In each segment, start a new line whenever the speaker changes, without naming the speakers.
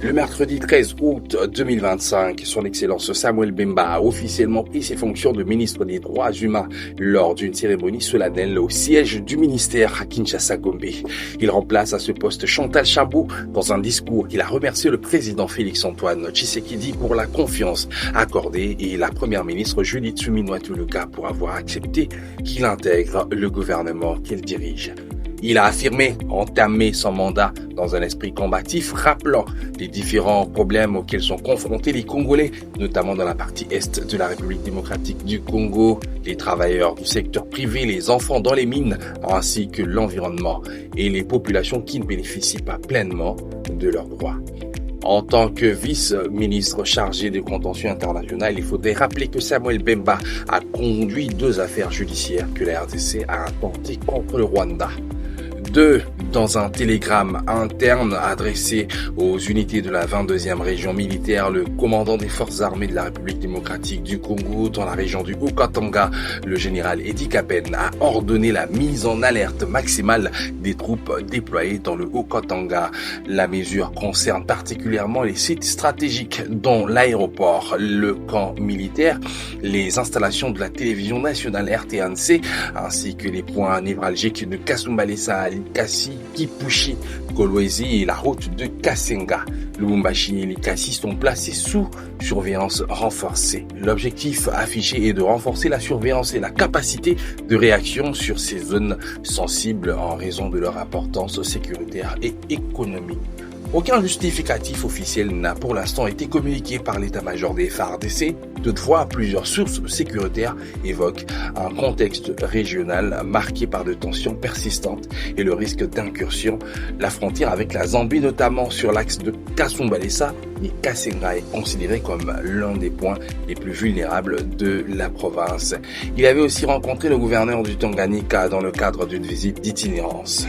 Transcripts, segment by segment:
Le mercredi 13 août 2025, son Excellence Samuel Bemba a officiellement pris ses fonctions de ministre des Droits humains lors d'une cérémonie solennelle au siège du ministère à Kinshasa-Gombe. Il remplace à ce poste Chantal Chabot. Dans un discours, il a remercié le président Félix-Antoine Tshisekedi pour la confiance accordée et la première ministre Judith Suminwa-Tuluka pour avoir accepté qu'il intègre le gouvernement qu'elle dirige. Il a affirmé entamer son mandat dans un esprit combatif, rappelant les différents problèmes auxquels sont confrontés les Congolais, notamment dans la partie est de la République démocratique du Congo, les travailleurs du secteur privé, les enfants dans les mines, ainsi que l'environnement et les populations qui ne bénéficient pas pleinement de leurs droits. En tant que vice-ministre chargé des contentieux internationaux, il faudrait rappeler que Samuel Bemba a conduit 2 affaires judiciaires que la RDC a intentées contre le Rwanda. Dans un télégramme interne adressé aux unités de la 22e région militaire, le commandant des forces armées de la République démocratique du Congo dans la région du Haut-Katanga, le général Edi Kapen, a ordonné la mise en alerte maximale des troupes déployées dans le Haut-Katanga. La mesure concerne particulièrement les sites stratégiques dont l'aéroport, le camp militaire, les installations de la télévision nationale RTNC, ainsi que les points névralgiques de Kasumbalesa, Likasi, Kipushi, Kolwezi et la route de Kasenga. Lubumbashi et Likasi sont placés sous surveillance renforcée. L'objectif affiché est de renforcer la surveillance et la capacité de réaction sur ces zones sensibles en raison de leur importance sécuritaire et économique. Aucun justificatif officiel n'a pour l'instant été communiqué par l'état-major des FARDC. Toutefois, plusieurs sources sécuritaires évoquent un contexte régional marqué par de tensions persistantes et le risque d'incursion. La frontière avec la Zambie, notamment sur l'axe de Kasumbalesa et Kasenga, est considérée comme l'un des points les plus vulnérables de la province. Il avait aussi rencontré le gouverneur du Tanganyika dans le cadre d'une visite d'itinérance.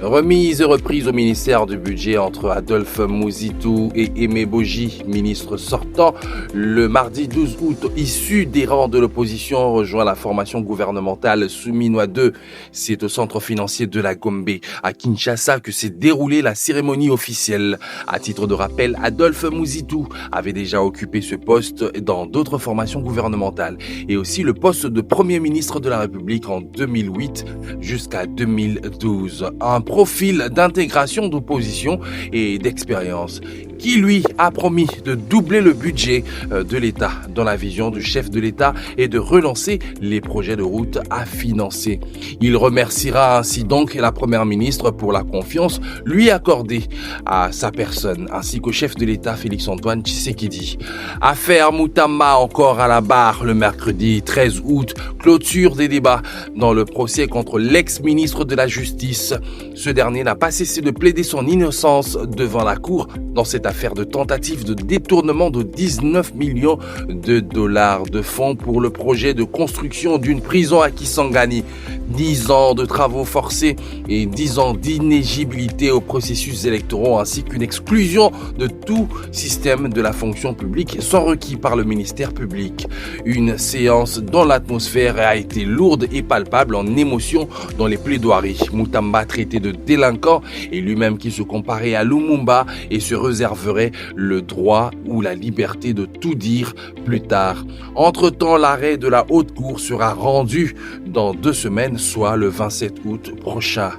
Remise et reprise au ministère du Budget entre Adolphe Muzitu et Aimé Boji, ministre sortant. Le mardi 12 août, issu des rangs de l'opposition, rejoint la formation gouvernementale Suminwa 2. C'est au centre financier de la Gombe, à Kinshasa, que s'est déroulée la cérémonie officielle. À titre de rappel, Adolphe Muzitu avait déjà occupé ce poste dans d'autres formations gouvernementales et aussi le poste de Premier ministre de la République en 2008 jusqu'à 2012. Un profil d'intégration, d'opposition et d'expérience qui lui a promis de doubler le budget de l'État dans la vision du chef de l'État et de relancer les projets de route à financer. Il remerciera ainsi donc la première ministre pour la confiance lui accordée à sa personne ainsi qu'au chef de l'État Félix-Antoine Tshisekedi. Affaire Moutamba encore à la barre le mercredi 13 août, clôture des débats dans le procès contre l'ex-ministre de la Justice. Ce dernier n'a pas cessé de plaider son innocence devant la cour dans cette affaire de tentative de détournement de 19 millions de dollars de fonds pour le projet de construction d'une prison à Kisangani. 10 ans de travaux forcés et 10 ans d'inéligibilité aux processus électoraux ainsi qu'une exclusion de tout système de la fonction publique sont requis par le ministère public. Une séance dont l'atmosphère a été lourde et palpable en émotion dans les plaidoiries. Moutamba traité de délinquant et lui-même qui se comparait à Lumumba et se réserverait le droit ou la liberté de tout dire plus tard. Entre-temps, l'arrêt de la haute cour sera rendu dans 2 semaines, soit le 27 août prochain.